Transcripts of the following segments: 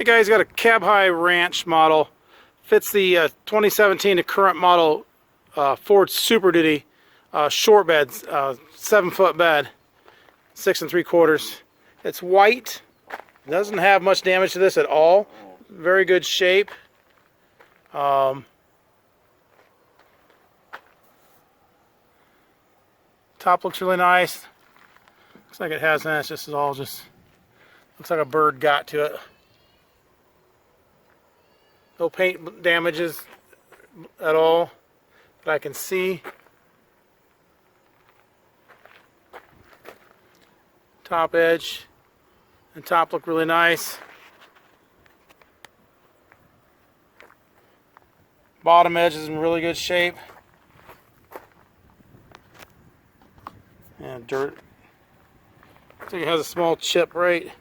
guys, got a cab high ranch model. Fits the 2017 current model Ford Super Duty short beds, 7-foot bed, 6 3/4. It's white. Doesn't have much damage to this at all. Very good shape. Top looks really nice. Looks like it has that. It's just all just looks like a bird got to it. No paint damages at all that I can see. Top edge and top look really nice. Bottom edge is in really good shape. And dirt. I think it has a small chip right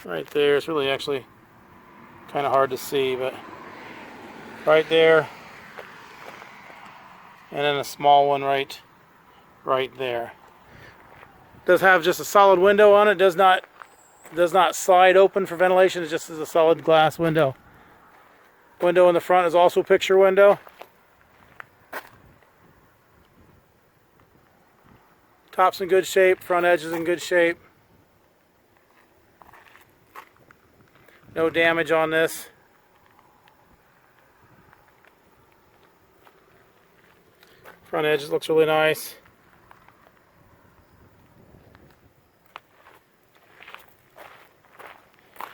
there. It's really actually kind of hard to see, but right there, and then a small one right there. Does have just a solid window on it. Does not slide open for ventilation. It just is a solid glass window. Window in the front is also a picture window. Top's in good shape. Front edge is in good shape. No damage on this. Front edge looks really nice.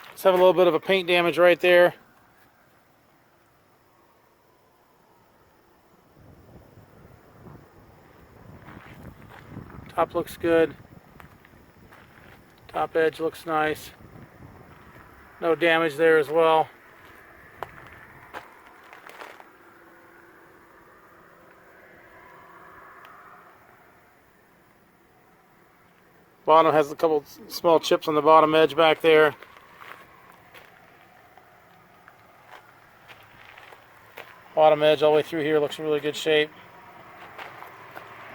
Let's have a little bit of a paint damage right there. Top looks good. Top edge looks nice. No damage there as well. Bottom has a couple small chips on the bottom edge back there. Bottom edge all the way through here looks in really good shape.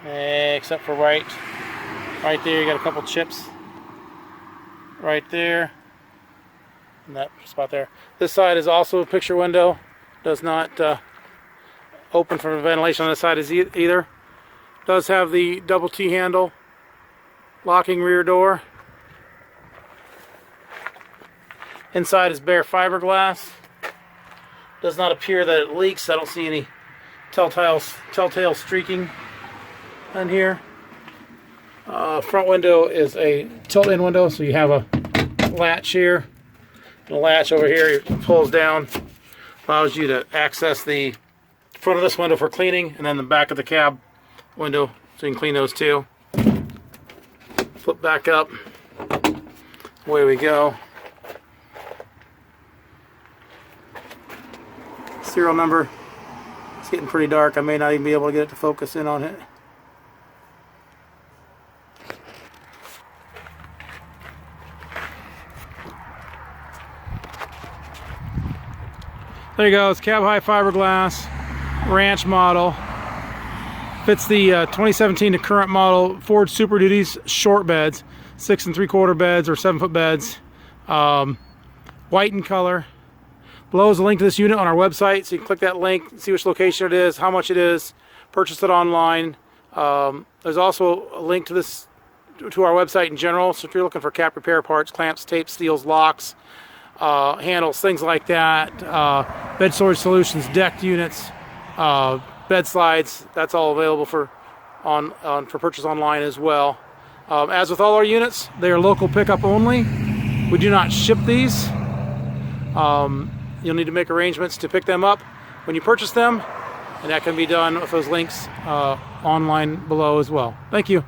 Except for right there, you got a couple chips right there. In that spot there. This side is also a picture window. Does not open for ventilation on this side either. Does have the double T handle, locking rear door. Inside is bare fiberglass. Does not appear that it leaks. I don't see any telltale streaking on here. Front window is a tilt-in window, so you have a latch here. The latch over here it pulls down, allows you to access the front of this window for cleaning, and then the back of the cab window so you can clean those too. Flip back up. Away we go. Serial number. It's getting pretty dark. I may not even be able to get it to focus in on it. There you go, it's cab high fiberglass, ranch model. Fits the 2017 current model Ford Super Duties short beds, 6 3/4 beds or 7-foot beds. White in color. Below is a link to this unit on our website, so you can click that link, see which location it is, how much it is, purchase it online. There's also a link to this to our website in general, so if you're looking for cap repair parts, clamps, tapes, seals, locks, handles, things like that, bed storage solutions, decked units, bed slides, that's all available for purchase online as well. As with all our units, they are local pickup only. We do not ship these. You'll need to make arrangements to pick them up when you purchase them, and that can be done with those links online below as well. Thank you.